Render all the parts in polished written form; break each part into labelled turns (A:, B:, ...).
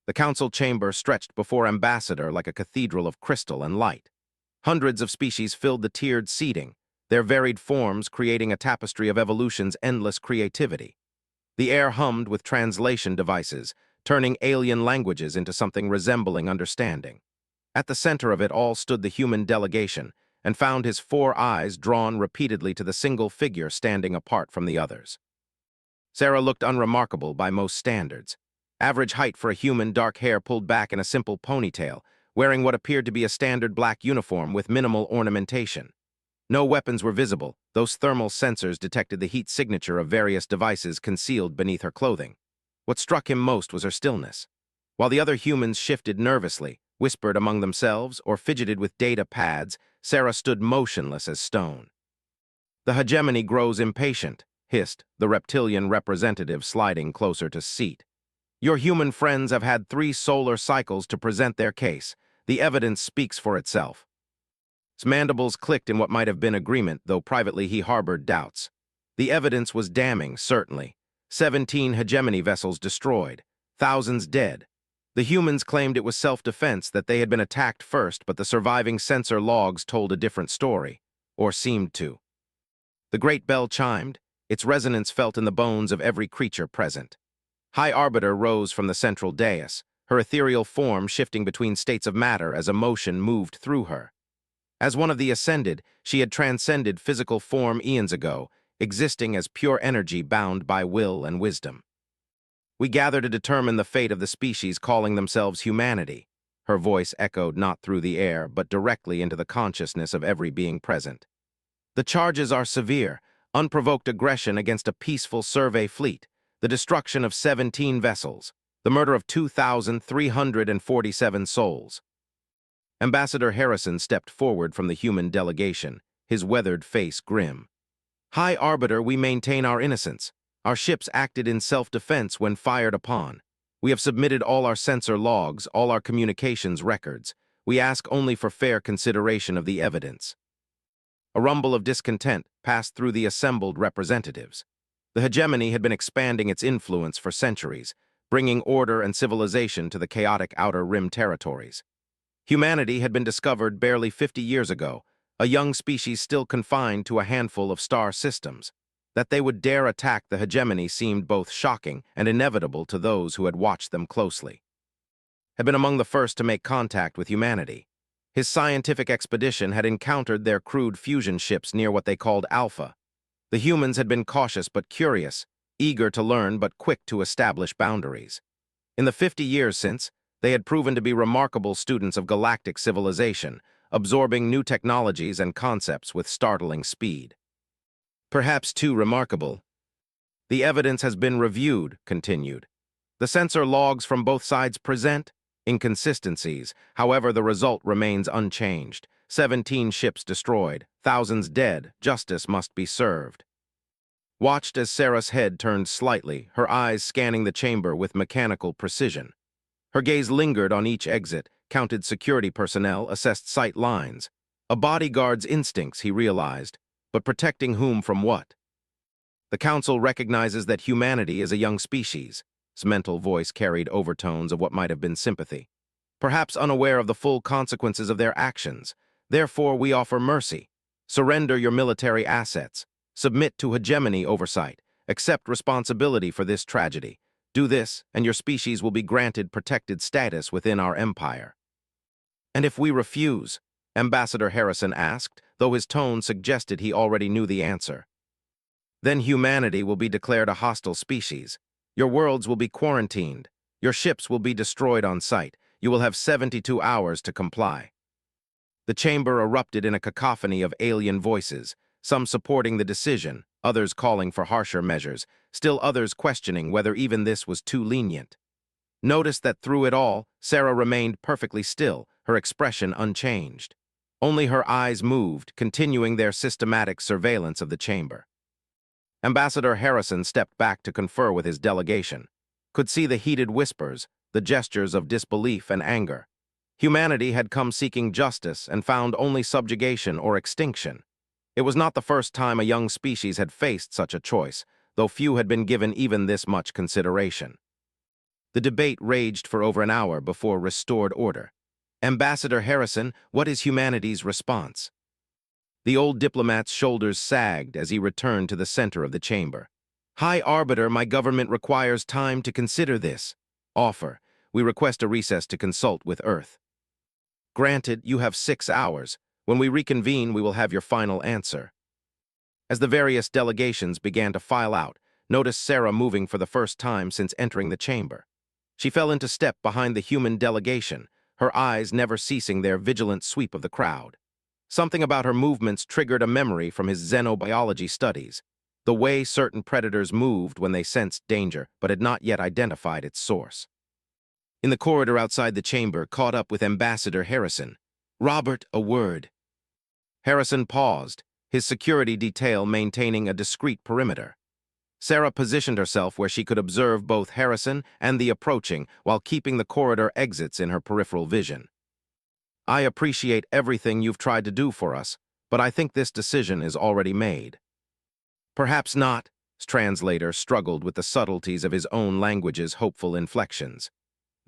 A: The council chamber stretched before Ambassador like a cathedral of crystal and light. Hundreds of species filled the tiered seating, their varied forms creating a tapestry of evolution's endless creativity. The air hummed with translation devices, turning alien languages into something resembling understanding. At the center of it all stood the human delegation, and found his four eyes drawn repeatedly to the single figure standing apart from the others. Sarah looked unremarkable by most standards. Average height for a human, dark hair pulled back in a simple ponytail, wearing what appeared to be a standard black uniform with minimal ornamentation. No weapons were visible. Those thermal sensors detected the heat signature of various devices concealed beneath her clothing. What struck him most was her stillness. While the other humans shifted nervously, whispered among themselves, or fidgeted with data pads, Sarah stood motionless as stone. "The hegemony grows impatient," hissed the reptilian representative, sliding closer to seat. "Your human friends have had 3 solar cycles to present their case. The evidence speaks for itself." His mandibles clicked in what might have been agreement, though privately he harbored doubts. The evidence was damning, certainly. 17 hegemony vessels destroyed, thousands dead. The humans claimed it was self-defense, that they had been attacked first, but the surviving sensor logs told a different story, or seemed to. The great bell chimed, its resonance felt in the bones of every creature present. High Arbiter rose from the central dais, her ethereal form shifting between states of matter as emotion moved through her. As one of the Ascended, she had transcended physical form eons ago, existing as pure energy bound by will and wisdom. "We gather to determine the fate of the species calling themselves humanity." Her voice echoed not through the air, but directly into the consciousness of every being present. "The charges are severe: unprovoked aggression against a peaceful survey fleet, the destruction of 17 vessels, the murder of 2,347 souls." Ambassador Harrison stepped forward from the human delegation, his weathered face grim. "High Arbiter, we maintain our innocence. Our ships acted in self-defense when fired upon. We have submitted all our sensor logs, all our communications records. We ask only for fair consideration of the evidence." A rumble of discontent passed through the assembled representatives. The hegemony had been expanding its influence for centuries, bringing order and civilization to the chaotic Outer Rim territories. Humanity had been discovered barely 50 years ago, a young species still confined to a handful of star systems. That they would dare attack the hegemony seemed both shocking and inevitable to those who had watched them closely. Had been among the first to make contact with humanity. His scientific expedition had encountered their crude fusion ships near what they called Alpha. The humans had been cautious but curious, eager to learn but quick to establish boundaries. In the 50 years since, they had proven to be remarkable students of galactic civilization, absorbing new technologies and concepts with startling speed. "Perhaps too remarkable. The evidence has been reviewed," continued. "The sensor logs from both sides present inconsistencies. However, the result remains unchanged. 17 ships destroyed, thousands dead. Justice must be served." Watched as Sarah's head turned slightly, her eyes scanning the chamber with mechanical precision. Her gaze lingered on each exit, counted security personnel, assessed sight lines. A bodyguard's instincts, he realized, but protecting whom from what? "The Council recognizes that humanity is a young species." His mental voice carried overtones of what might have been sympathy. "Perhaps unaware of the full consequences of their actions. Therefore, we offer mercy. Surrender your military assets. Submit to hegemony oversight. Accept responsibility for this tragedy. Do this, and your species will be granted protected status within our empire." "And if we refuse?" Ambassador Harrison asked, though his tone suggested he already knew the answer. "Then humanity will be declared a hostile species. Your worlds will be quarantined. Your ships will be destroyed on sight. You will have 72 hours to comply." The chamber erupted in a cacophony of alien voices, some supporting the decision, others calling for harsher measures, still others questioning whether even this was too lenient. Notice that through it all, Sarah remained perfectly still, her expression unchanged. Only her eyes moved, continuing their systematic surveillance of the chamber. Ambassador Harrison stepped back to confer with his delegation. Could see the heated whispers, the gestures of disbelief and anger. Humanity had come seeking justice and found only subjugation or extinction. It was not the first time a young species had faced such a choice, though few had been given even this much consideration. The debate raged for over an hour before restored order. Ambassador Harrison, what is humanity's response? The old diplomat's shoulders sagged as he returned to the center of the chamber. High Arbiter, my government requires time to consider this. Offer. We request a recess to consult with Earth. Granted, you have 6 hours. When we reconvene, we will have your final answer. As the various delegations began to file out, notice Sarah moving for the first time since entering the chamber. She fell into step behind the human delegation, her eyes never ceasing their vigilant sweep of the crowd. Something about her movements triggered a memory from his xenobiology studies, the way certain predators moved when they sensed danger but had not yet identified its source. In the corridor outside the chamber, caught up with Ambassador Harrison. Robert, a word. Harrison paused, his security detail maintaining a discreet perimeter. Sarah positioned herself where she could observe both Harrison and the approaching while keeping the corridor exits in her peripheral vision. I appreciate everything you've tried to do for us, but I think this decision is already made. Perhaps not, translator struggled with the subtleties of his own language's hopeful inflections.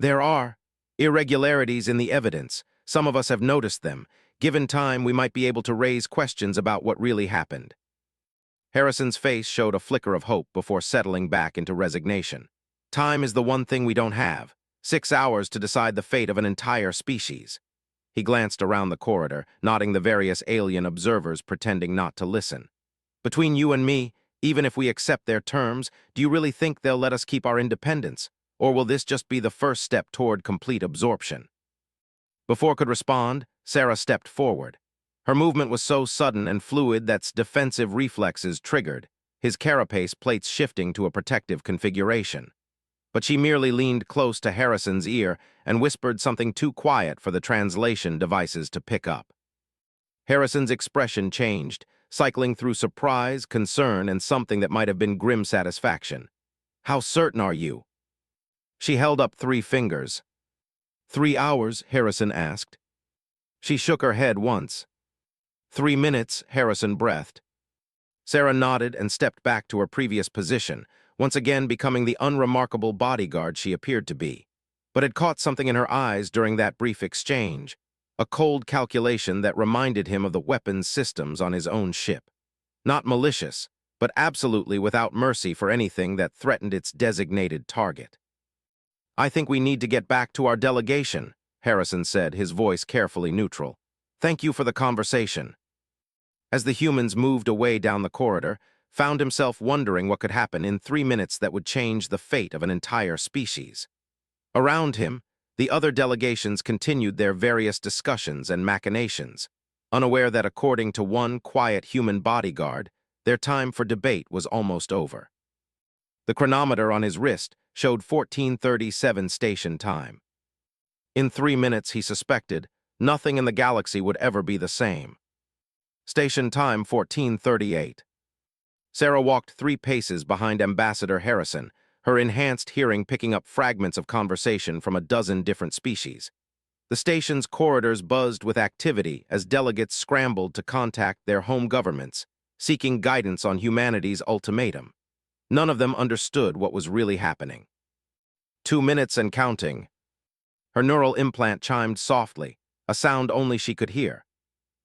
A: There are irregularities in the evidence. Some of us have noticed them. Given time, we might be able to raise questions about what really happened. Harrison's face showed a flicker of hope before settling back into resignation. Time is the one thing we don't have. 6 hours to decide the fate of an entire species. He glanced around the corridor, nodding the various alien observers pretending not to listen. Between you and me, even if we accept their terms, do you really think they'll let us keep our independence? Or will this just be the first step toward complete absorption? Before could respond, Sarah stepped forward. Her movement was so sudden and fluid that defensive reflexes triggered, his carapace plates shifting to a protective configuration. But she merely leaned close to Harrison's ear and whispered something too quiet for the translation devices to pick up. Harrison's expression changed, cycling through surprise, concern, and something that might have been grim satisfaction. How certain are you? She held up 3 fingers. 3 hours, Harrison asked. She shook her head once. 3 minutes, Harrison breathed. Sarah nodded and stepped back to her previous position, once again becoming the unremarkable bodyguard she appeared to be, but had caught something in her eyes during that brief exchange, a cold calculation that reminded him of the weapons systems on his own ship. Not malicious, but absolutely without mercy for anything that threatened its designated target. I think we need to get back to our delegation, Harrison said, his voice carefully neutral. Thank you for the conversation. As the humans moved away down the corridor, found himself wondering what could happen in 3 minutes that would change the fate of an entire species. Around him, the other delegations continued their various discussions and machinations, unaware that according to one quiet human bodyguard, their time for debate was almost over. The chronometer on his wrist showed 14:37 station time. In 3 minutes, he suspected, nothing in the galaxy would ever be the same. Station time 14:38. Sarah walked 3 paces behind Ambassador Harrison, her enhanced hearing picking up fragments of conversation from a dozen different species. The station's corridors buzzed with activity as delegates scrambled to contact their home governments, seeking guidance on humanity's ultimatum. None of them understood what was really happening. 2 minutes and counting. Her neural implant chimed softly, a sound only she could hear.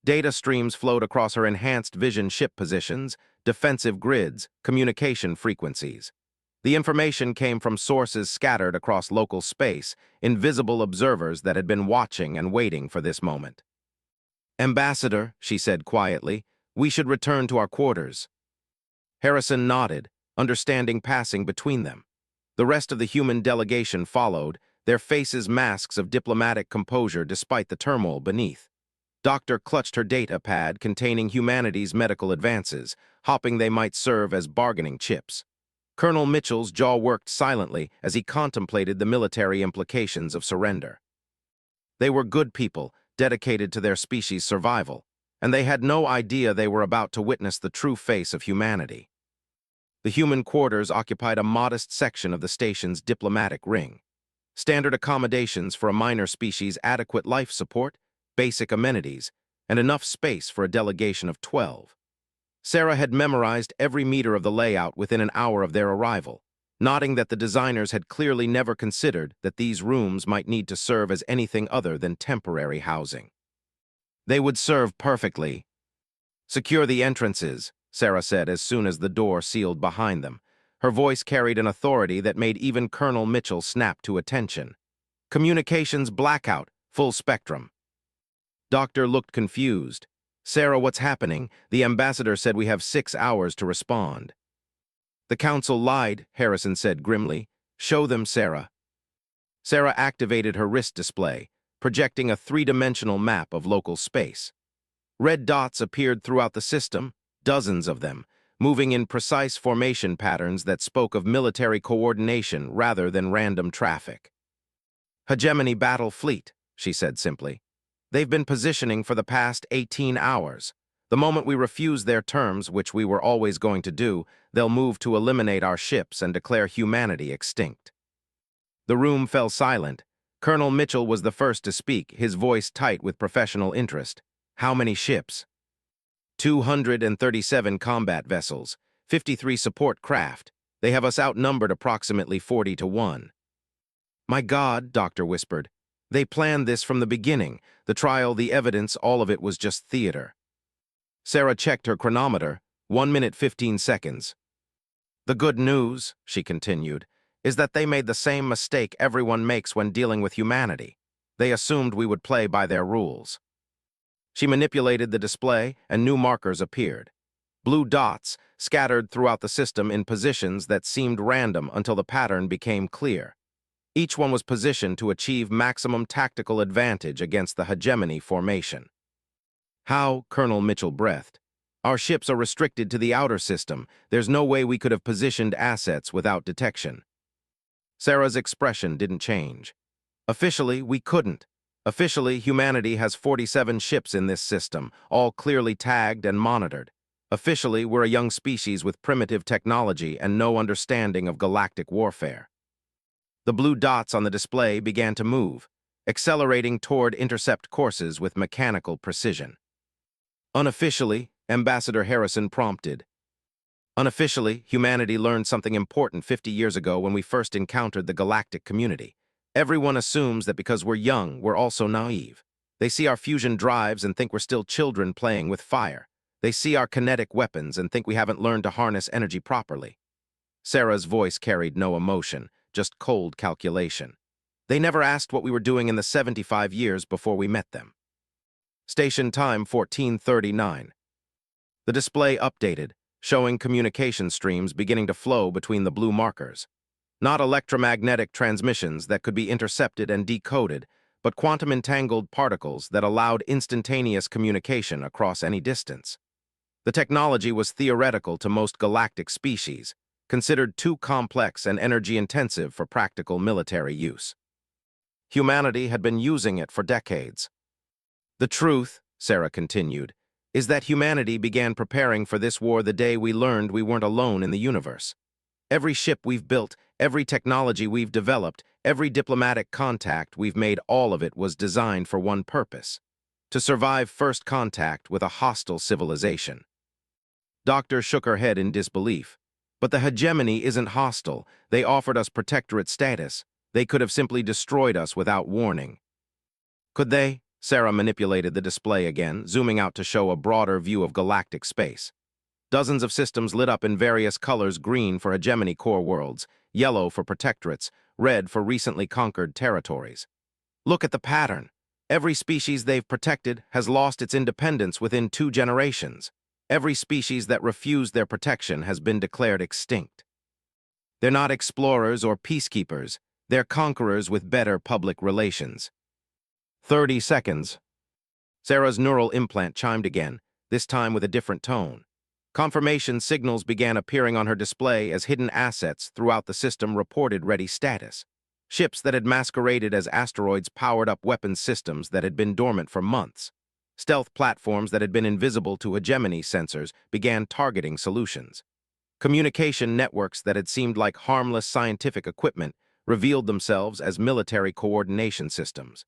A: Data streams flowed across her enhanced vision ship positions, defensive grids, communication frequencies. The information came from sources scattered across local space, invisible observers that had been watching and waiting for this moment. Ambassador, she said quietly, we should return to our quarters. Harrison nodded, understanding passing between them. The rest of the human delegation followed, their faces masks of diplomatic composure despite the turmoil beneath. Doctor clutched her data pad containing humanity's medical advances, hoping they might serve as bargaining chips. Colonel Mitchell's jaw worked silently as he contemplated the military implications of surrender. They were good people, dedicated to their species' survival, and they had no idea they were about to witness the true face of humanity. The human quarters occupied a modest section of the station's diplomatic ring. Standard accommodations for a minor species, adequate life support, basic amenities, and enough space for a delegation of 12. Sarah had memorized every meter of the layout within an hour of their arrival, nodding that the designers had clearly never considered that these rooms might need to serve as anything other than temporary housing. They would serve perfectly. "Secure the entrances," Sarah said as soon as the door sealed behind them. Her voice carried an authority that made even Colonel Mitchell snap to attention. "Communications blackout, full spectrum." Doctor looked confused. "Sarah, what's happening? The ambassador said we have 6 hours to respond." "The council lied," Harrison said grimly. "Show them, Sarah." Sarah activated her wrist display, projecting a three-dimensional map of local space. Red dots appeared throughout the system, dozens of them, moving in precise formation patterns that spoke of military coordination rather than random traffic. "Hegemony battle fleet," she said simply. "They've been positioning for the past 18 hours. The moment we refuse their terms, which we were always going to do, they'll move to eliminate our ships and declare humanity extinct." The room fell silent. Colonel Mitchell was the first to speak, his voice tight with professional interest. "How many ships?" 237 combat vessels, 53 support craft. They have us outnumbered approximately 40 to 1. "My God," Doctor whispered. "They planned this from the beginning. The trial, the evidence, all of it was just theater." Sarah checked her chronometer, 1 minute 15 seconds. "The good news," she continued, "is that they made the same mistake everyone makes when dealing with humanity. They assumed we would play by their rules." She manipulated the display, and new markers appeared. Blue dots scattered throughout the system in positions that seemed random until the pattern became clear. Each one was positioned to achieve maximum tactical advantage against the hegemony formation. "How?" Colonel Mitchell breathed. "Our ships are restricted to the outer system. There's no way we could have positioned assets without detection." Sarah's expression didn't change. "Officially, we couldn't. Officially, humanity has 47 ships in this system, all clearly tagged and monitored. Officially, we're a young species with primitive technology and no understanding of galactic warfare." The blue dots on the display began to move, accelerating toward intercept courses with mechanical precision. "Unofficially," Ambassador Harrison prompted. "Unofficially, humanity learned something important 50 years ago when we first encountered the galactic community. Everyone assumes that because we're young, we're also naive. They see our fusion drives and think we're still children playing with fire. They see our kinetic weapons and think we haven't learned to harness energy properly." Sarah's voice carried no emotion, just cold calculation. "They never asked what we were doing in the 75 years before we met them." Station time 14:39. The display updated, showing communication streams beginning to flow between the blue markers. Not electromagnetic transmissions that could be intercepted and decoded, but quantum-entangled particles that allowed instantaneous communication across any distance. The technology was theoretical to most galactic species, considered too complex and energy-intensive for practical military use. Humanity had been using it for decades. "The truth," Sarah continued, "is that humanity began preparing for this war the day we learned we weren't alone in the universe. Every ship we've built, every technology we've developed, every diplomatic contact we've made, all of it was designed for one purpose: to survive first contact with a hostile civilization." Doctor shook her head in disbelief. "But the hegemony isn't hostile. They offered us protectorate status. They could have simply destroyed us without warning." "Could they?" Sarah manipulated the display again, zooming out to show a broader view of galactic space. Dozens of systems lit up in various colors: green for hegemony core worlds, yellow for protectorates, red for recently conquered territories. "Look at the pattern. Every species they've protected has lost its independence within 2 generations. Every species that refused their protection has been declared extinct. They're not explorers or peacekeepers. They're conquerors with better public relations." 30 seconds. Sarah's neural implant chimed again, this time with a different tone. Confirmation signals began appearing on her display as hidden assets throughout the system reported ready status. Ships that had masqueraded as asteroids powered up weapons systems that had been dormant for months. Stealth platforms that had been invisible to hegemony sensors began targeting solutions. Communication networks that had seemed like harmless scientific equipment revealed themselves as military coordination systems.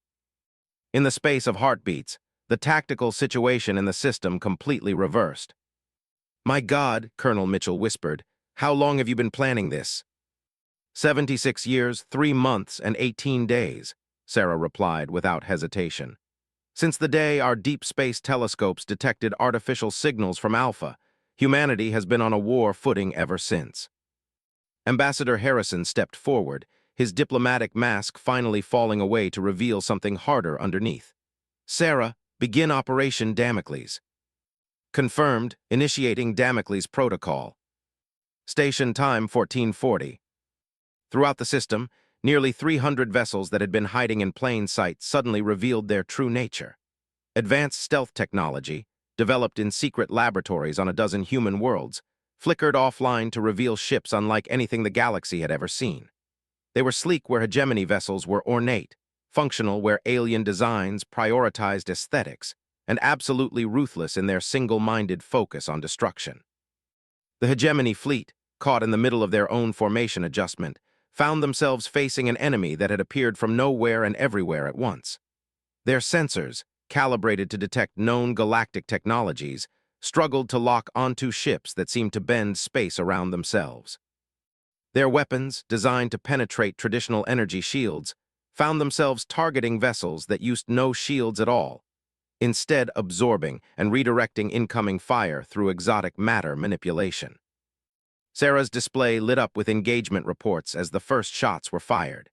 A: In the space of heartbeats, the tactical situation in the system completely reversed. "My God," Colonel Mitchell whispered, "how long have you been planning this?" "76 years, 3 months, and 18 days, Sarah replied without hesitation. "Since the day our deep space telescopes detected artificial signals from Alpha, humanity has been on a war footing ever since." Ambassador Harrison stepped forward, his diplomatic mask finally falling away to reveal something harder underneath. "Sarah, begin Operation Damocles." "Confirmed, initiating Damocles Protocol." Station time 1440. Throughout the system, nearly 300 vessels that had been hiding in plain sight suddenly revealed their true nature. Advanced stealth technology, developed in secret laboratories on a dozen human worlds, flickered offline to reveal ships unlike anything the galaxy had ever seen. They were sleek where hegemony vessels were ornate, functional where alien designs prioritized aesthetics, and absolutely ruthless in their single-minded focus on destruction. The hegemony fleet, caught in the middle of their own formation adjustment, found themselves facing an enemy that had appeared from nowhere and everywhere at once. Their sensors, calibrated to detect known galactic technologies, struggled to lock onto ships that seemed to bend space around themselves. Their weapons, designed to penetrate traditional energy shields, found themselves targeting vessels that used no shields at all, instead absorbing and redirecting incoming fire through exotic matter manipulation. Sarah's display lit up with engagement reports as the first shots were fired.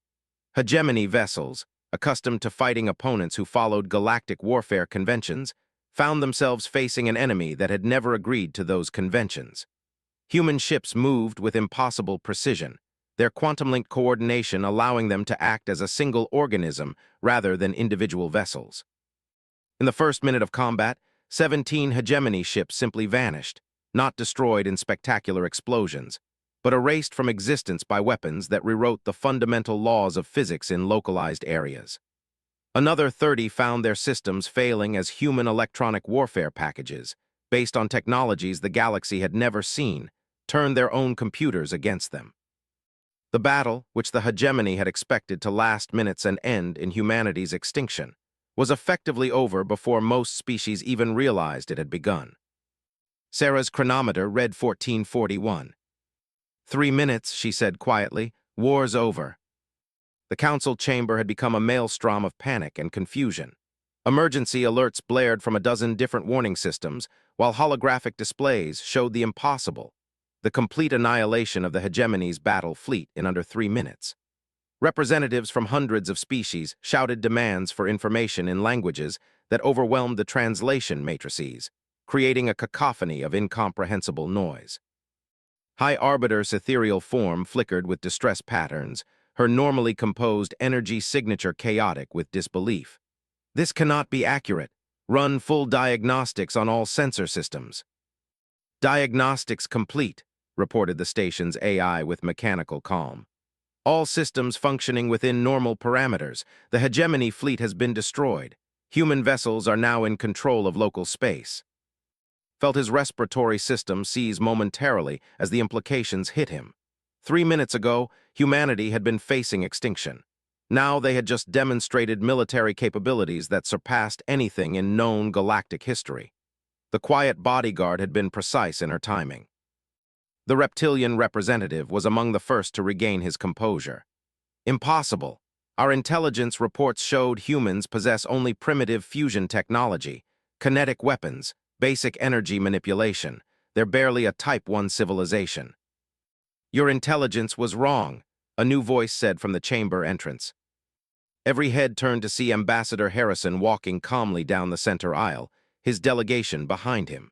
A: Hegemony vessels, accustomed to fighting opponents who followed galactic warfare conventions, found themselves facing an enemy that had never agreed to those conventions. Human ships moved with impossible precision, their quantum-linked coordination allowing them to act as a single organism rather than individual vessels. In the first minute of combat, 17 hegemony ships simply vanished, not destroyed in spectacular explosions, but erased from existence by weapons that rewrote the fundamental laws of physics in localized areas. Another 30 found their systems failing as human electronic warfare packages, based on technologies the galaxy had never seen, turned their own computers against them. The battle, which the hegemony had expected to last minutes and end in humanity's extinction, was effectively over before most species even realized it had begun. Sarah's chronometer read 1441. 3 minutes, she said quietly. War's over. The council chamber had become a maelstrom of panic and confusion. Emergency alerts blared from a dozen different warning systems, while holographic displays showed the impossible, the complete annihilation of the hegemony's battle fleet in under 3 minutes. Representatives from hundreds of species shouted demands for information in languages that overwhelmed the translation matrices, creating a cacophony of incomprehensible noise. High Arbiter's ethereal form flickered with distress patterns, her normally composed energy signature chaotic with disbelief. "This cannot be accurate. Run full diagnostics on all sensor systems." "Diagnostics complete," reported the station's AI with mechanical calm. "All systems functioning within normal parameters. The hegemony fleet has been destroyed. Human vessels are now in control of local space." Felt his respiratory system seize momentarily as the implications hit him. 3 minutes ago, humanity had been facing extinction. Now they had just demonstrated military capabilities that surpassed anything in known galactic history. The quiet bodyguard had been precise in her timing. The reptilian representative was among the first to regain his composure. "Impossible. Our intelligence reports showed humans possess only primitive fusion technology, kinetic weapons, basic energy manipulation. They're barely a Type 1 civilization." "Your intelligence was wrong," a new voice said from the chamber entrance. Every head turned to see Ambassador Harrison walking calmly down the center aisle, his delegation behind him.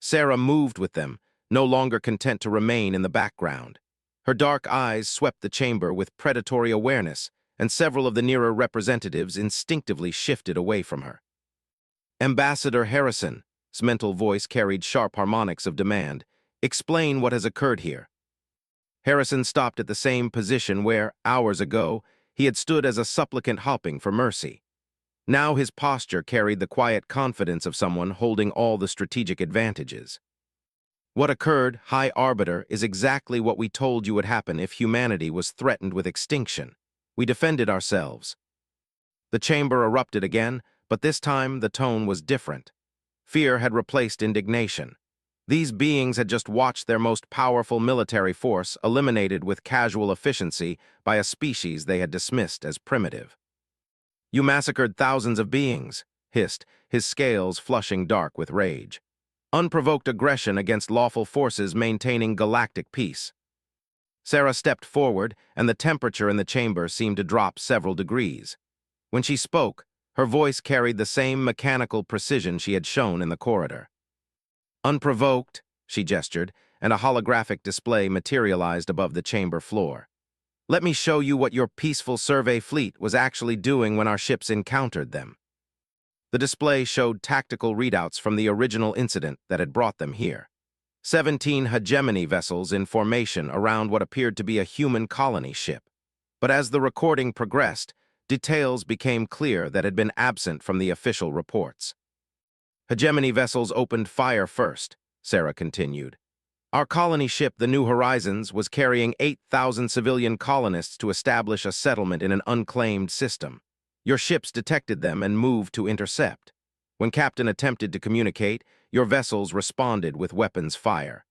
A: Sarah moved with them, no longer content to remain in the background. Her dark eyes swept the chamber with predatory awareness, and several of the nearer representatives instinctively shifted away from her. "Ambassador Harrison's mental voice carried sharp harmonics of demand. "Explain what has occurred here." Harrison stopped at the same position where, hours ago, he had stood as a supplicant hoping for mercy. Now his posture carried the quiet confidence of someone holding all the strategic advantages. "What occurred, High Arbiter, is exactly what we told you would happen if humanity was threatened with extinction. We defended ourselves." The chamber erupted again, but this time the tone was different. Fear had replaced indignation. These beings had just watched their most powerful military force eliminated with casual efficiency by a species they had dismissed as primitive. "You massacred thousands of beings," hissed, his scales flushing dark with rage. "Unprovoked aggression against lawful forces maintaining galactic peace." Sarah stepped forward, and the temperature in the chamber seemed to drop several degrees. When she spoke, her voice carried the same mechanical precision she had shown in the corridor. "Unprovoked," she gestured, and a holographic display materialized above the chamber floor. "Let me show you what your peaceful survey fleet was actually doing when our ships encountered them." The display showed tactical readouts from the original incident that had brought them here. 17 hegemony vessels in formation around what appeared to be a human colony ship. But as the recording progressed, details became clear that had been absent from the official reports. "Hegemony vessels opened fire first," Sarah continued. "Our colony ship, the New Horizons, was carrying 8,000 civilian colonists to establish a settlement in an unclaimed system. Your ships detected them and moved to intercept. When Captain attempted to communicate, your vessels responded with weapons fire."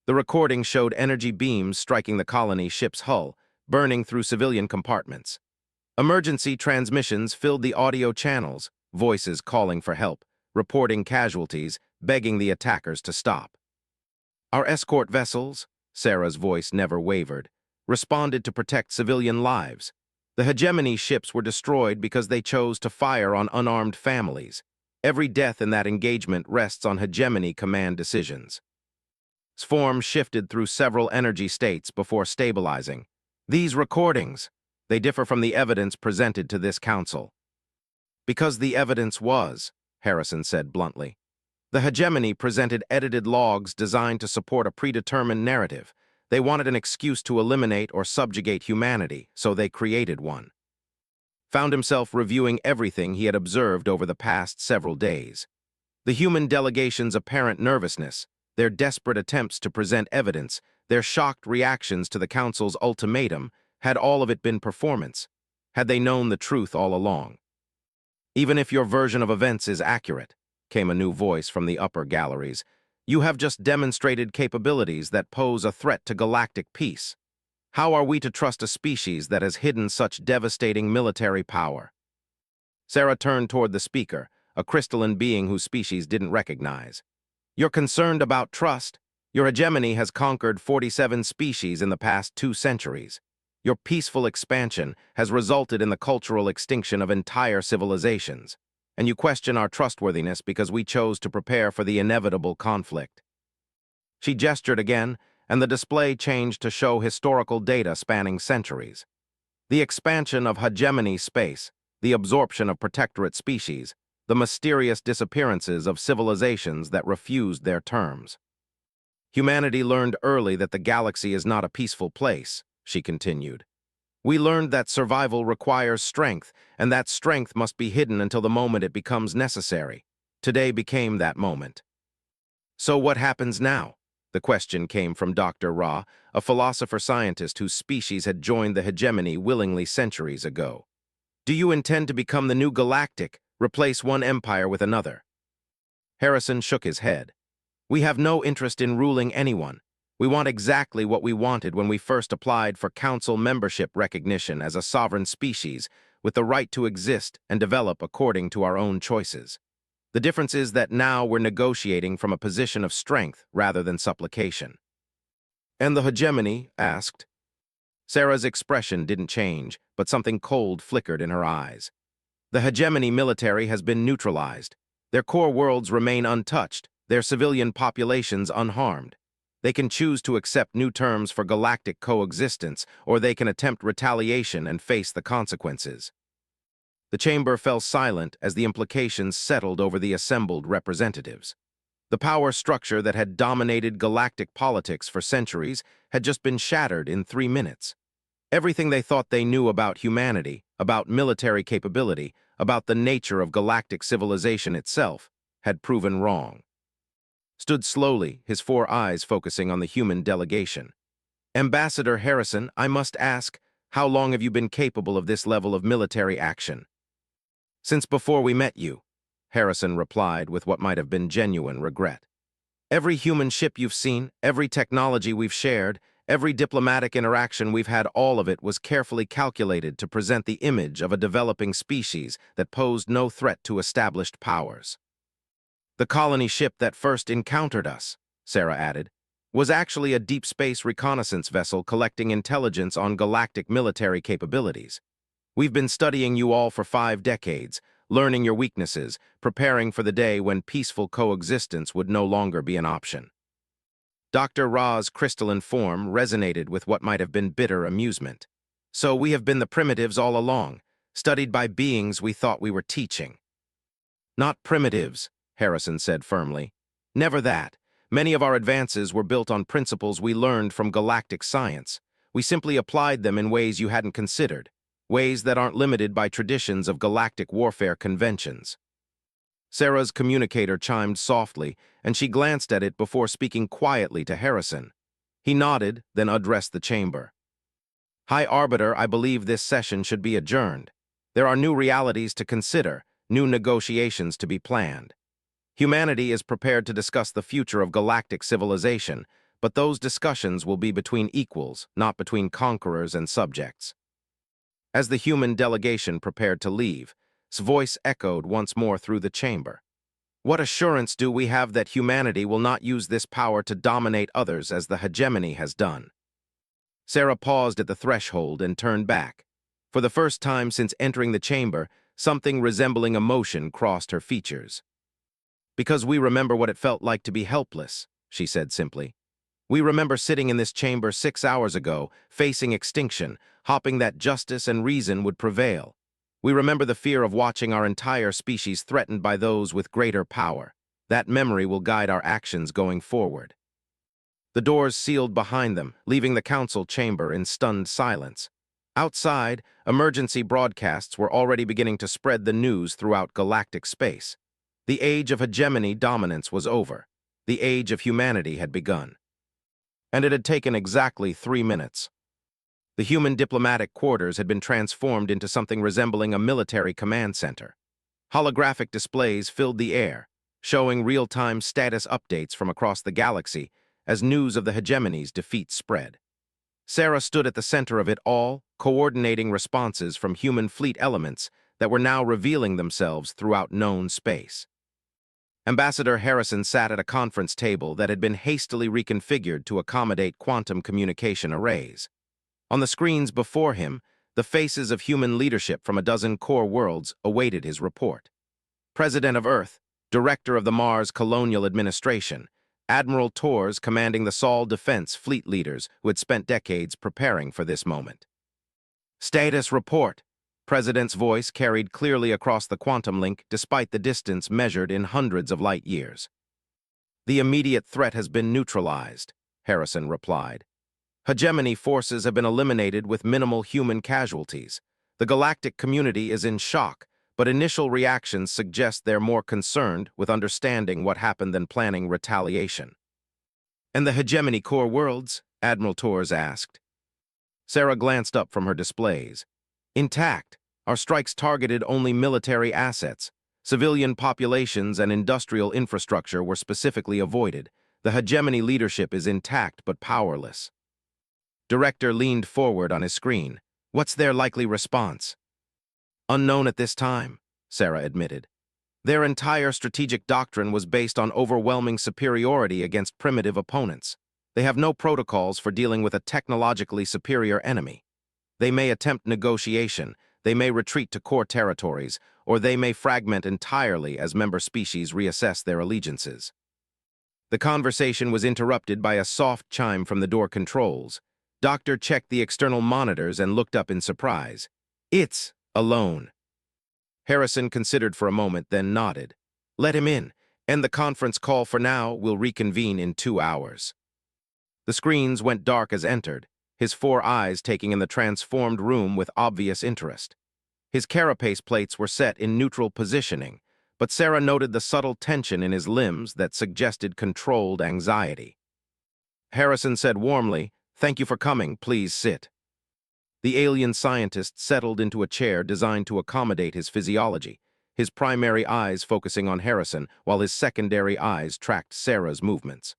A: The recording showed energy beams striking the colony ship's hull, burning through civilian compartments. Emergency transmissions filled the audio channels, voices calling for help, reporting casualties, begging the attackers to stop. "Our escort vessels," Sarah's voice never wavered, "responded to protect civilian lives. The hegemony ships were destroyed because they chose to fire on unarmed families. Every death in that engagement rests on hegemony command decisions." Swarm shifted through several energy states before stabilizing. "These recordings, they differ from the evidence presented to this council." "Because the evidence was," Harrison said bluntly. "The hegemony presented edited logs designed to support a predetermined narrative. They wanted an excuse to eliminate or subjugate humanity, so they created one." Found himself reviewing everything he had observed over the past several days. The human delegation's apparent nervousness, their desperate attempts to present evidence, their shocked reactions to the council's ultimatum, had all of it been performance? Had they known the truth all along? "Even if your version of events is accurate," came a new voice from the upper galleries, "you have just demonstrated capabilities that pose a threat to galactic peace. How are we to trust a species that has hidden such devastating military power?" Sarah turned toward the speaker, a crystalline being whose species didn't recognize. "You're concerned about trust? Your hegemony has conquered 47 species in the past 2 centuries. Your peaceful expansion has resulted in the cultural extinction of entire civilizations. And you question our trustworthiness because we chose to prepare for the inevitable conflict." She gestured again, and the display changed to show historical data spanning centuries. The expansion of hegemony space, the absorption of protectorate species, the mysterious disappearances of civilizations that refused their terms. "Humanity learned early that the galaxy is not a peaceful place," she continued. "We learned that survival requires strength, and that strength must be hidden until the moment it becomes necessary. Today became that moment." "So what happens now?" The question came from Dr. Ra, a philosopher-scientist whose species had joined the hegemony willingly centuries ago. "Do you intend to become the new galactic, replace one empire with another?" Harrison shook his head. "We have no interest in ruling anyone. We want exactly what we wanted when we first applied for council membership recognition as a sovereign species, with the right to exist and develop according to our own choices. The difference is that now we're negotiating from a position of strength rather than supplication." "And the hegemony?" asked. Sarah's expression didn't change, but something cold flickered in her eyes. "The hegemony military has been neutralized. Their core worlds remain untouched, their civilian populations unharmed. They can choose to accept new terms for galactic coexistence, or they can attempt retaliation and face the consequences." The chamber fell silent as the implications settled over the assembled representatives. The power structure that had dominated galactic politics for centuries had just been shattered in 3 minutes. Everything they thought they knew about humanity, about military capability, about the nature of galactic civilization itself, had proven wrong. Stood slowly, his 4 eyes focusing on the human delegation. "Ambassador Harrison, I must ask, how long have you been capable of this level of military action?" "Since before we met you," Harrison replied with what might have been genuine regret. Every human ship you've seen, every technology we've shared, every diplomatic interaction we've had, all of it was carefully calculated to present the image of a developing species that posed no threat to established powers. The colony ship that first encountered us, Sarah added, was actually a deep space reconnaissance vessel collecting intelligence on galactic military capabilities. We've been studying you all for 5 decades, learning your weaknesses, preparing for the day when peaceful coexistence would no longer be an option. Dr. Ra's crystalline form resonated with what might have been bitter amusement. So we have been the primitives all along, studied by beings we thought we were teaching. Not primitives, Harrison said firmly. Never that. Many of our advances were built on principles we learned from galactic science. We simply applied them in ways you hadn't considered, ways that aren't limited by traditions of galactic warfare conventions. Sarah's communicator chimed softly, and she glanced at it before speaking quietly to Harrison. He nodded, then addressed the chamber. High Arbiter, I believe this session should be adjourned. There are new realities to consider, new negotiations to be planned. Humanity is prepared to discuss the future of galactic civilization, but those discussions will be between equals, not between conquerors and subjects. As the human delegation prepared to leave, his voice echoed once more through the chamber. What assurance do we have that humanity will not use this power to dominate others as the hegemony has done? Sarah paused at the threshold and turned back. For the first time since entering the chamber, something resembling emotion crossed her features. Because we remember what it felt like to be helpless, she said simply. We remember sitting in this chamber 6 hours ago, facing extinction, hoping that justice and reason would prevail. We remember the fear of watching our entire species threatened by those with greater power. That memory will guide our actions going forward. The doors sealed behind them, leaving the council chamber in stunned silence. Outside, emergency broadcasts were already beginning to spread the news throughout galactic space. The age of hegemony dominance was over. The age of humanity had begun. And it had taken exactly 3 minutes. The human diplomatic quarters had been transformed into something resembling a military command center. Holographic displays filled the air, showing real-time status updates from across the galaxy as news of the hegemony's defeat spread. Sarah stood at the center of it all, coordinating responses from human fleet elements that were now revealing themselves throughout known space. Ambassador Harrison sat at a conference table that had been hastily reconfigured to accommodate quantum communication arrays. On the screens before him, the faces of human leadership from a dozen core worlds awaited his report. President of Earth, Director of the Mars Colonial Administration, Admiral Torres commanding the Sol Defense fleet leaders who had spent decades preparing for this moment. Status report. President's voice carried clearly across the quantum link despite the distance measured in hundreds of light years. The immediate threat has been neutralized, Harrison replied. Hegemony forces have been eliminated with minimal human casualties. The galactic community is in shock, but initial reactions suggest they're more concerned with understanding what happened than planning retaliation. And the hegemony core worlds? Admiral Torres asked. Sarah glanced up from her displays. Intact, our strikes targeted only military assets. Civilian populations and industrial infrastructure were specifically avoided. The hegemony leadership is intact but powerless. Director leaned forward on his screen. What's their likely response? Unknown at this time, Sarah admitted. Their entire strategic doctrine was based on overwhelming superiority against primitive opponents. They have no protocols for dealing with a technologically superior enemy. They may attempt negotiation, they may retreat to core territories, or they may fragment entirely as member species reassess their allegiances. The conversation was interrupted by a soft chime from the door controls. Doctor checked the external monitors and looked up in surprise. It's alone. Harrison considered for a moment, then nodded. Let him in. End the conference call for now. We'll reconvene in 2 hours. The screens went dark as entered, his 4 eyes taking in the transformed room with obvious interest. His carapace plates were set in neutral positioning, but Sarah noted the subtle tension in his limbs that suggested controlled anxiety. Harrison said warmly, Thank you for coming. Please sit. The alien scientist settled into a chair designed to accommodate his physiology. his primary eyes focusing on Harrison while his secondary eyes tracked Sarah's movements.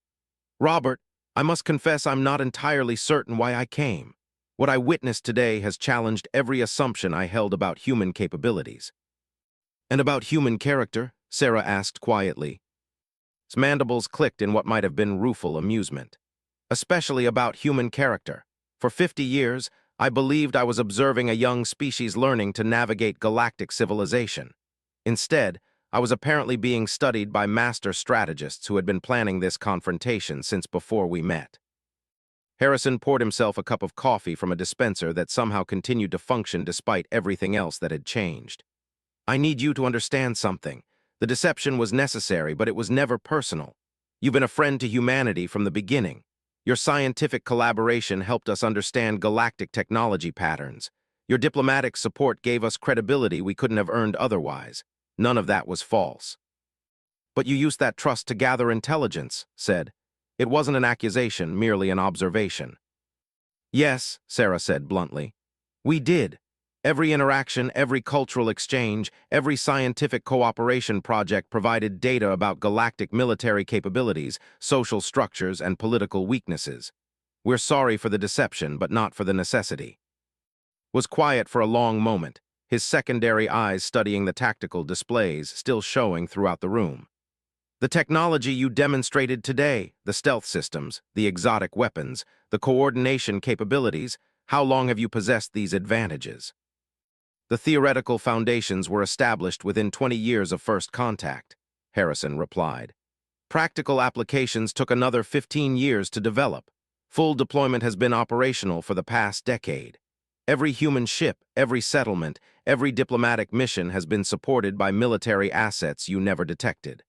A: "Robert, I must confess I'm not entirely certain why I came. What I witnessed today has challenged every assumption I held about human capabilities." "And about human character?" Sarah asked quietly. His mandibles clicked in what might have been rueful amusement. "Especially about human character. For 50 years, I believed I was observing a young species learning to navigate galactic civilization. Instead, I was apparently being studied by master strategists who had been planning this confrontation since before we met." Harrison poured himself a cup of coffee from a dispenser that somehow continued to function despite everything else that had changed. "I need you to understand something. The deception was necessary, but it was never personal. You've been a friend to humanity from the beginning. Your scientific collaboration helped us understand galactic technology patterns. Your diplomatic support gave us credibility we couldn't have earned otherwise. None of that was false." "But you used that trust to gather intelligence," said. "It wasn't an accusation, merely an observation." "Yes," Sarah said bluntly. "We did. Every interaction, every cultural exchange, every scientific cooperation project provided data about galactic military capabilities, social structures, and political weaknesses. We're sorry for the deception, but not for the necessity." Was quiet for a long moment, his secondary eyes studying the tactical displays still showing throughout the room. "The technology you demonstrated today, the stealth systems, the exotic weapons, the coordination capabilities, how long have you possessed these advantages?" "The theoretical foundations were established within 20 years of first contact," Harrison replied. "Practical applications took another 15 years to develop. Full deployment has been operational for the past decade. Every human ship, every settlement, every diplomatic mission has been supported by military assets you never detected."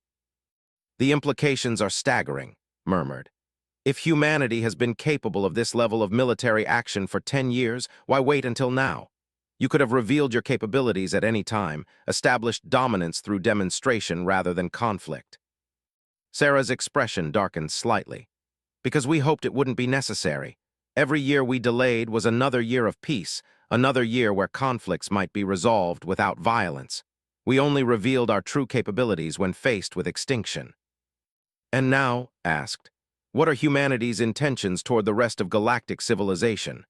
A: "The implications are staggering," murmured. "If humanity has been capable of this level of military action for 10 years, why wait until now? You could have revealed your capabilities at any time, established dominance through demonstration rather than conflict." Sarah's expression darkened slightly. "Because we hoped it wouldn't be necessary. Every year we delayed was another year of peace, another year where conflicts might be resolved without violence. We only revealed our true capabilities when faced with extinction." "And now," asked, "what are humanity's intentions toward the rest of galactic civilization?"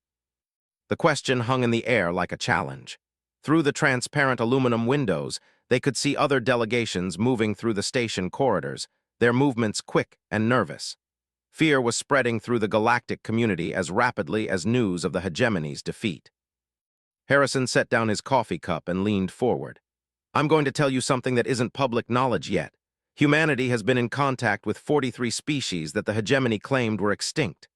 A: The question hung in the air like a challenge. Through the transparent aluminum windows, they could see other delegations moving through the station corridors, their movements quick and nervous. Fear was spreading through the galactic community as rapidly as news of the hegemony's defeat. Harrison set down his coffee cup and leaned forward. "I'm going to tell you something that isn't public knowledge yet. Humanity has been in contact with 43 species that the hegemony claimed were extinct.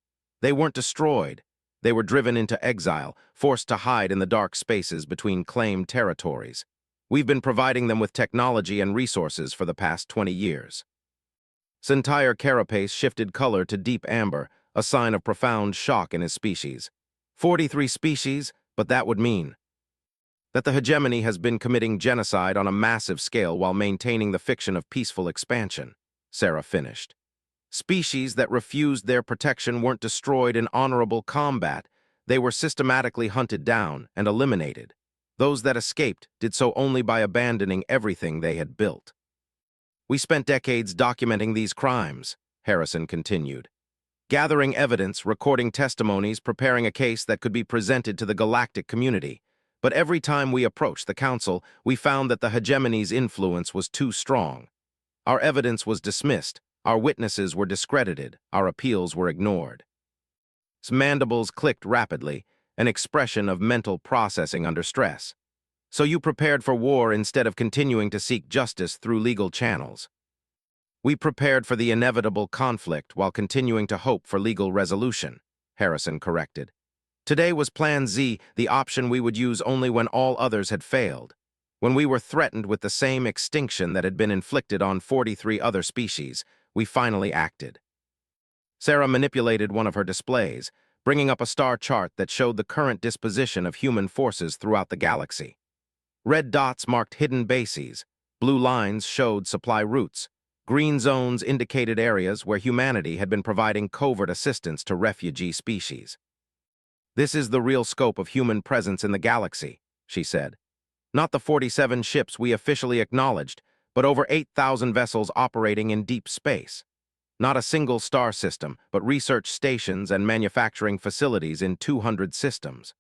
A: They weren't destroyed. They were driven into exile, forced to hide in the dark spaces between claimed territories. We've been providing them with technology and resources for the past 20 years. His entire carapace shifted color to deep amber, a sign of profound shock in his species. 43 species, but that would mean that the hegemony has been committing genocide on a massive scale while maintaining the fiction of peaceful expansion, Sarah finished. Species that refused their protection weren't destroyed in honorable combat. They were systematically hunted down and eliminated. Those that escaped did so only by abandoning everything they had built. We spent decades documenting these crimes, Harrison continued. Gathering evidence, recording testimonies, preparing a case that could be presented to the galactic community. But every time we approached the council, we found that the hegemony's influence was too strong. Our evidence was dismissed, our witnesses were discredited, our appeals were ignored. His mandibles clicked rapidly, an expression of mental processing under stress. So you prepared for war instead of continuing to seek justice through legal channels. We prepared for the inevitable conflict while continuing to hope for legal resolution, Harrison corrected. Today was Plan Z, the option we would use only when all others had failed. When we were threatened with the same extinction that had been inflicted on 43 other species, we finally acted. Sarah manipulated one of her displays, bringing up a star chart that showed the current disposition of human forces throughout the galaxy. Red dots marked hidden bases, blue lines showed supply routes, green zones indicated areas where humanity had been providing covert assistance to refugee species. This is the real scope of human presence in the galaxy, she said. Not the 47 ships we officially acknowledged, but over 8,000 vessels operating in deep space. Not a single star system, but research stations and manufacturing facilities in 200 systems.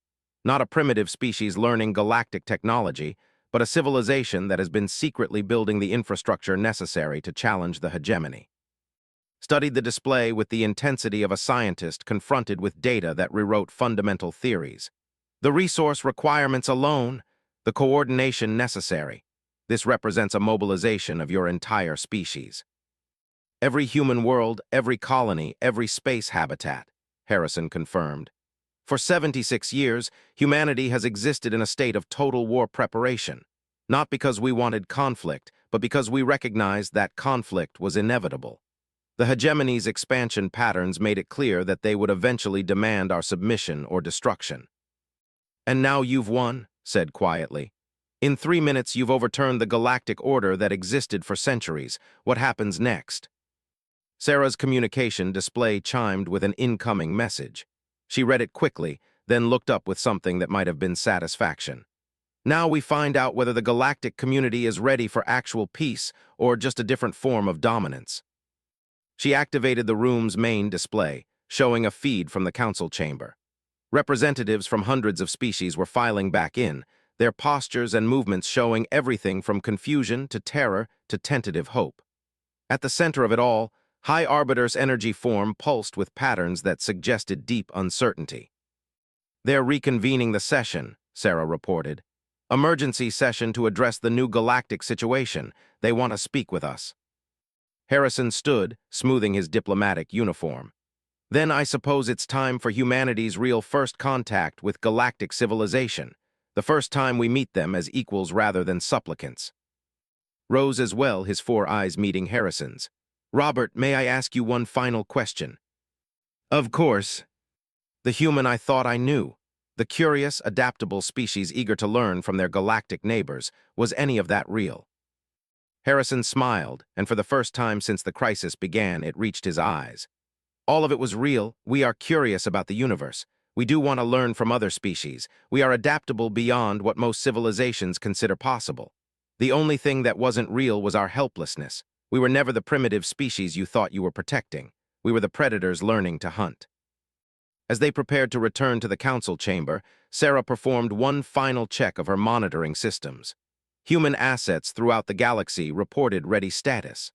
A: Not a primitive species learning galactic technology, but a civilization that has been secretly building the infrastructure necessary to challenge the hegemony. Studied the display with the intensity of a scientist confronted with data that rewrote fundamental theories. The resource requirements alone, the coordination necessary. This represents a mobilization of your entire species. Every human world, every colony, every space habitat, Harrison confirmed. For 76 years, humanity has existed in a state of total war preparation, not because we wanted conflict, but because we recognized that conflict was inevitable. The hegemony's expansion patterns made it clear that they would eventually demand our submission or destruction. "And now you've won," said quietly. "In 3 minutes you've overturned the galactic order that existed for centuries. What happens next?" Sarah's communication display chimed with an incoming message. She read it quickly, then looked up with something that might have been satisfaction. "Now we find out whether the galactic community is ready for actual peace or just a different form of dominance." She activated the room's main display, showing a feed from the council chamber. Representatives from hundreds of species were filing back in, their postures and movements showing everything from confusion to terror to tentative hope. At the center of it all, High Arbiter's energy form pulsed with patterns that suggested deep uncertainty. "They're reconvening the session," Sarah reported. "Emergency session to address the new galactic situation. They want to speak with us." Harrison stood, smoothing his diplomatic uniform. "Then I suppose it's time for humanity's real first contact with galactic civilization. The first time we meet them as equals rather than supplicants." Rose as well, his 4 eyes meeting Harrison's. "Robert, may I ask you one final question?" "Of course." "The human I thought I knew, the curious, adaptable species eager to learn from their galactic neighbors, was any of that real?" Harrison smiled, and for the first time since the crisis began, it reached his eyes. "All of it was real. We are curious about the universe. We do want to learn from other species. We are adaptable beyond what most civilizations consider possible. The only thing that wasn't real was our helplessness. We were never the primitive species you thought you were protecting. We were the predators learning to hunt." As they prepared to return to the council chamber, Sarah performed one final check of her monitoring systems. Human assets throughout the galaxy reported ready status.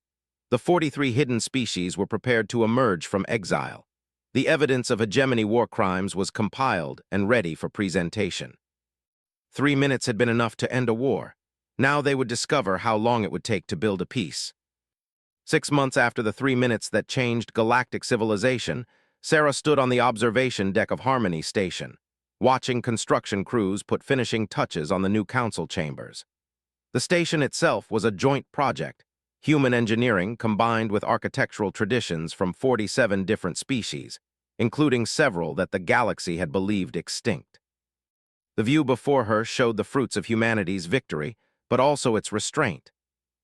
A: The 43 hidden species were prepared to emerge from exile. The evidence of hegemony war crimes was compiled and ready for presentation. 3 minutes had been enough to end a war. Now they would discover how long it would take to build a peace. 6 months after the 3 minutes that changed galactic civilization, Sarah stood on the observation deck of Harmony Station, watching construction crews put finishing touches on the new council chambers. The station itself was a joint project, human engineering combined with architectural traditions from 47 different species, including several that the galaxy had believed extinct. The view before her showed the fruits of humanity's victory, but also its restraint.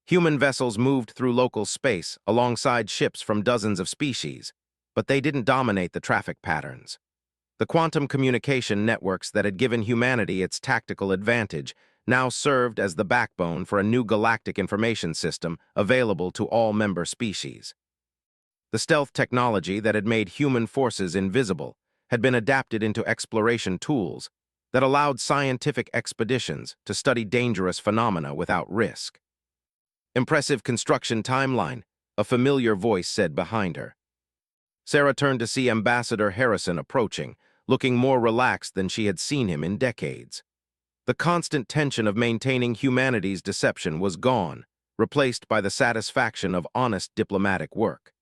A: Human vessels moved through local space alongside ships from dozens of species, but they didn't dominate the traffic patterns. The quantum communication networks that had given humanity its tactical advantage now served as the backbone for a new galactic information system available to all member species. The stealth technology that had made human forces invisible had been adapted into exploration tools that allowed scientific expeditions to study dangerous phenomena without risk. "Impressive construction timeline," a familiar voice said behind her. Sarah turned to see Ambassador Harrison approaching, looking more relaxed than she had seen him in decades. The constant tension of maintaining humanity's deception was gone, replaced by the satisfaction of honest diplomatic work.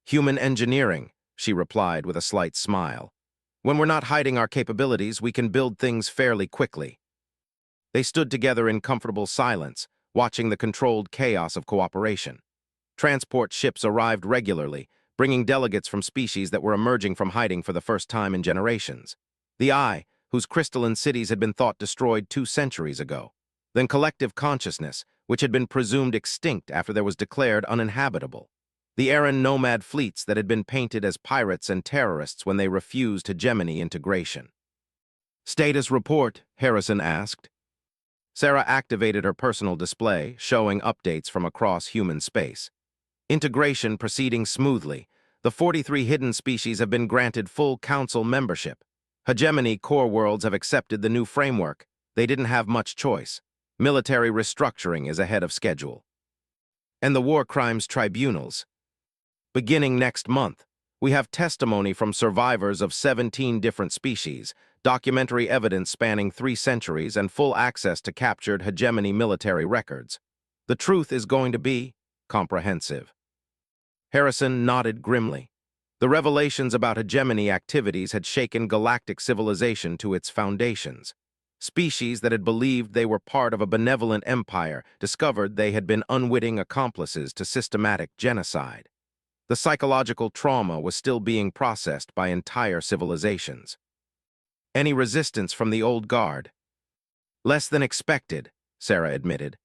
A: "Human engineering," she replied with a slight smile. "When we're not hiding our capabilities, we can build things fairly quickly." They stood together in comfortable silence, watching the controlled chaos of cooperation. Transport ships arrived regularly, bringing delegates from species that were emerging from hiding for the first time in generations. The Eye, whose crystalline cities had been thought destroyed 2 centuries ago. Then collective consciousness, which had been presumed extinct after there was declared uninhabitable. The Aran nomad fleets that had been painted as pirates and terrorists when they refused hegemony integration. "Status report," Harrison asked. Sarah activated her personal display, showing updates from across human space. Integration proceeding smoothly. The 43 hidden species have been granted full council membership. Hegemony core worlds have accepted the new framework. They didn't have much choice. Military restructuring is ahead of schedule. And the war crimes tribunals. Beginning next month, we have testimony from survivors of 17 different species, documentary evidence spanning 3 centuries, and full access to captured hegemony military records. The truth is going to be comprehensive. Harrison nodded grimly. The revelations about hegemony activities had shaken galactic civilization to its foundations. Species that had believed they were part of a benevolent empire discovered they had been unwitting accomplices to systematic genocide. The psychological trauma was still being processed by entire civilizations. Any resistance from the old guard? Less than expected, Sarah admitted.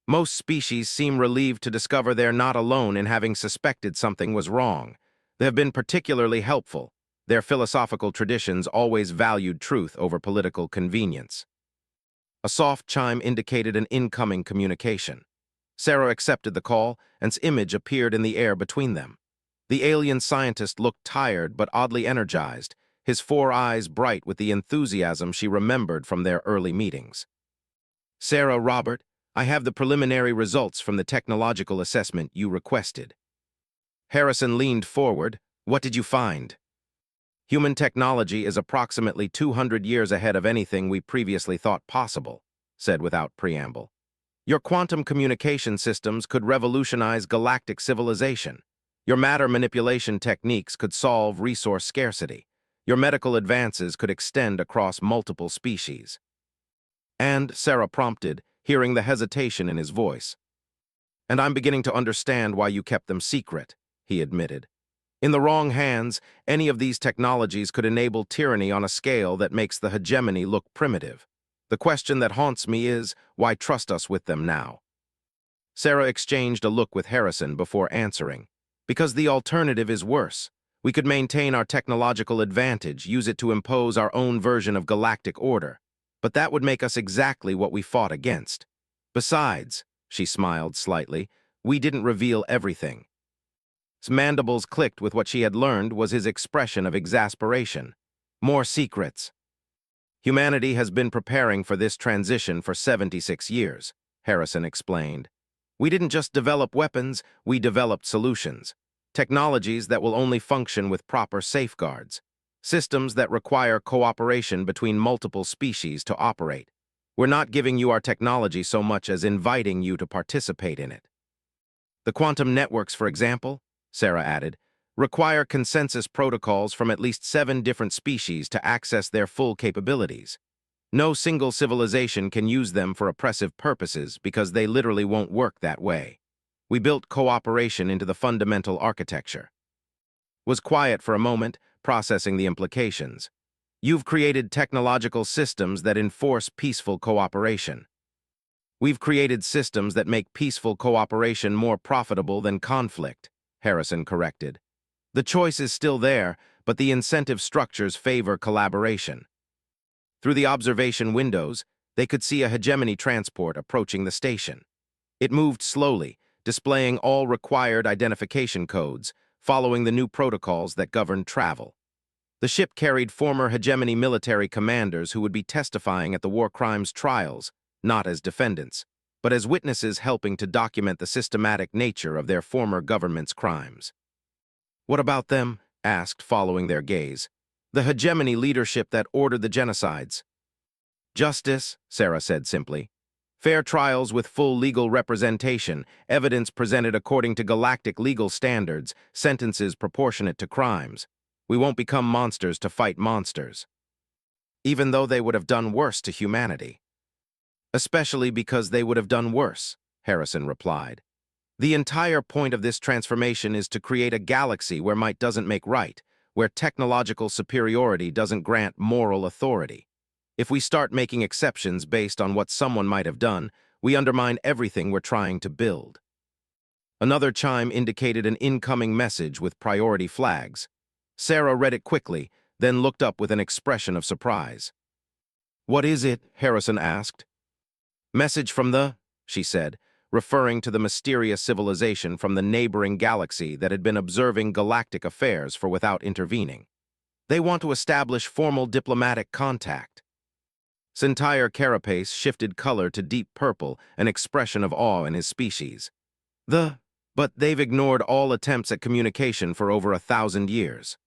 A: Most species seem relieved to discover they're not alone in having suspected something was wrong. They have been particularly helpful. Their philosophical traditions always valued truth over political convenience. A soft chime indicated an incoming communication. Sarah accepted the call, and its image appeared in the air between them. The alien scientist looked tired but oddly energized, his 4 eyes bright with the enthusiasm she remembered from their early meetings. "Sarah, Robert, I have the preliminary results from the technological assessment you requested." Harrison leaned forward. "What did you find?" "Human technology is approximately 200 years ahead of anything we previously thought possible," said without preamble. "Your quantum communication systems could revolutionize galactic civilization. Your matter manipulation techniques could solve resource scarcity. Your medical advances could extend across multiple species." And, Sarah prompted, hearing the hesitation in his voice. "And I'm beginning to understand why you kept them secret," he admitted. "In the wrong hands, any of these technologies could enable tyranny on a scale that makes the hegemony look primitive. The question that haunts me is, why trust us with them now?" Sarah exchanged a look with Harrison before answering. "Because the alternative is worse. We could maintain our technological advantage, use it to impose our own version of galactic order. But that would make us exactly what we fought against. Besides," she smiled slightly, "we didn't reveal everything." His mandibles clicked with what she had learned was his expression of exasperation. "More secrets." "Humanity has been preparing for this transition for 76 years, Harrison explained. "We didn't just develop weapons, we developed solutions. Technologies that will only function with proper safeguards. Systems that require cooperation between multiple species to operate. We're not giving you our technology so much as inviting you to participate in it." "The quantum networks, for example," Sarah added, "require consensus protocols from at least 7 different species to access their full capabilities. No single civilization can use them for oppressive purposes because they literally won't work that way. We built cooperation into the fundamental architecture." Was quiet for a moment, processing the implications. "You've created technological systems that enforce peaceful cooperation." "We've created systems that make peaceful cooperation more profitable than conflict," Harrison corrected. "The choice is still there, but the incentive structures favor collaboration." Through the observation windows, they could see a hegemony transport approaching the station. It moved slowly, displaying all required identification codes, following the new protocols that governed travel. The ship carried former hegemony military commanders who would be testifying at the war crimes trials, not as defendants, but as witnesses helping to document the systematic nature of their former government's crimes. "What about them?" asked, following their gaze. "The hegemony leadership that ordered the genocides." "Justice," Sarah said simply. "Fair trials with full legal representation, evidence presented according to galactic legal standards, sentences proportionate to crimes. We won't become monsters to fight monsters." "Even though they would have done worse to humanity." "Especially because they would have done worse," Harrison replied. "The entire point of this transformation is to create a galaxy where might doesn't make right, where technological superiority doesn't grant moral authority. If we start making exceptions based on what someone might have done, we undermine everything we're trying to build." Another chime indicated an incoming message with priority flags. Sarah read it quickly, then looked up with an expression of surprise. "What is it?" Harrison asked. Message from the, she said, referring to the mysterious civilization from the neighboring galaxy that had been observing galactic affairs for without intervening. They want to establish formal diplomatic contact. His entire carapace shifted color to deep purple, an expression of awe in his species. But they've ignored all attempts at communication for over 1,000 years.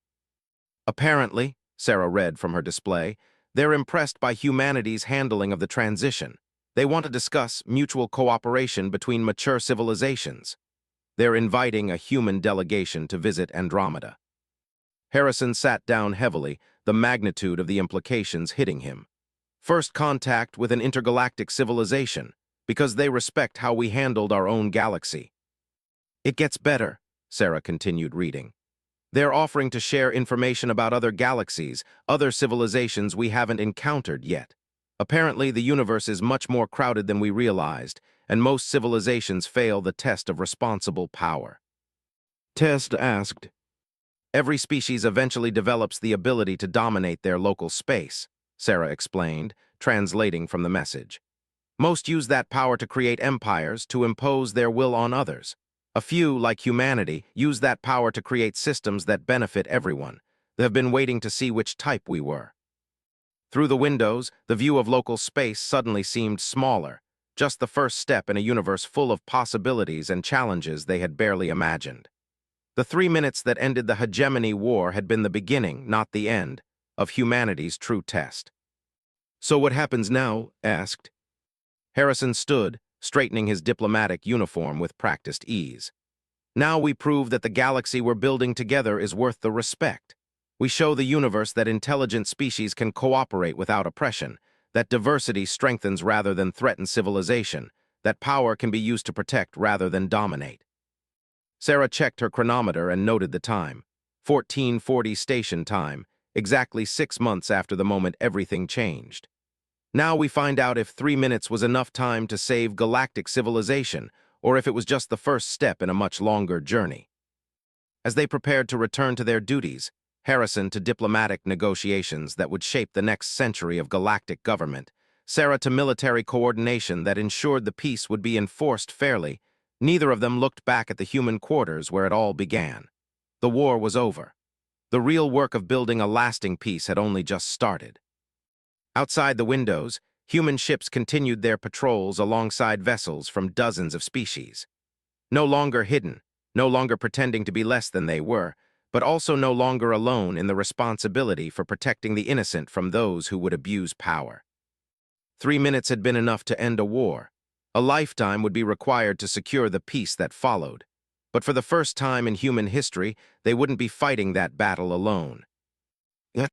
A: Apparently, Sarah read from her display, they're impressed by humanity's handling of the transition. They want to discuss mutual cooperation between mature civilizations. They're inviting a human delegation to visit Andromeda. Harrison sat down heavily, the magnitude of the implications hitting him. First contact with an intergalactic civilization, because they respect how we handled our own galaxy. It gets better, Sarah continued reading. They're offering to share information about other galaxies, other civilizations we haven't encountered yet. Apparently, the universe is much more crowded than we realized, and most civilizations fail the test of responsible power. Test asked. Every species eventually develops the ability to dominate their local space, Sarah explained, translating from the message. Most use that power to create empires, to impose their will on others. A few, like humanity, use that power to create systems that benefit everyone. They have been waiting to see which type we were. Through the windows, the view of local space suddenly seemed smaller, just the first step in a universe full of possibilities and challenges they had barely imagined. The 3 minutes that ended the Hegemony War had been the beginning, not the end, of humanity's true test. So what happens now? Asked. Harrison stood, straightening his diplomatic uniform with practiced ease. Now we prove that the galaxy we're building together is worth the respect. We show the universe that intelligent species can cooperate without oppression, that diversity strengthens rather than threatens civilization, that power can be used to protect rather than dominate. Sarah checked her chronometer and noted the time. 14:40 station time, exactly 6 months after the moment everything changed. Now we find out if 3 minutes was enough time to save galactic civilization, or if it was just the first step in a much longer journey. As they prepared to return to their duties, Harrison to diplomatic negotiations that would shape the next century of galactic government, Sarah to military coordination that ensured the peace would be enforced fairly, neither of them looked back at the human quarters where it all began. The war was over. The real work of building a lasting peace had only just started. Outside the windows, human ships continued their patrols alongside vessels from dozens of species. No longer hidden, no longer pretending to be less than they were, but also no longer alone in the responsibility for protecting the innocent from those who would abuse power. 3 minutes had been enough to end a war. A lifetime would be required to secure the peace that followed. But for the first time in human history, they wouldn't be fighting that battle alone.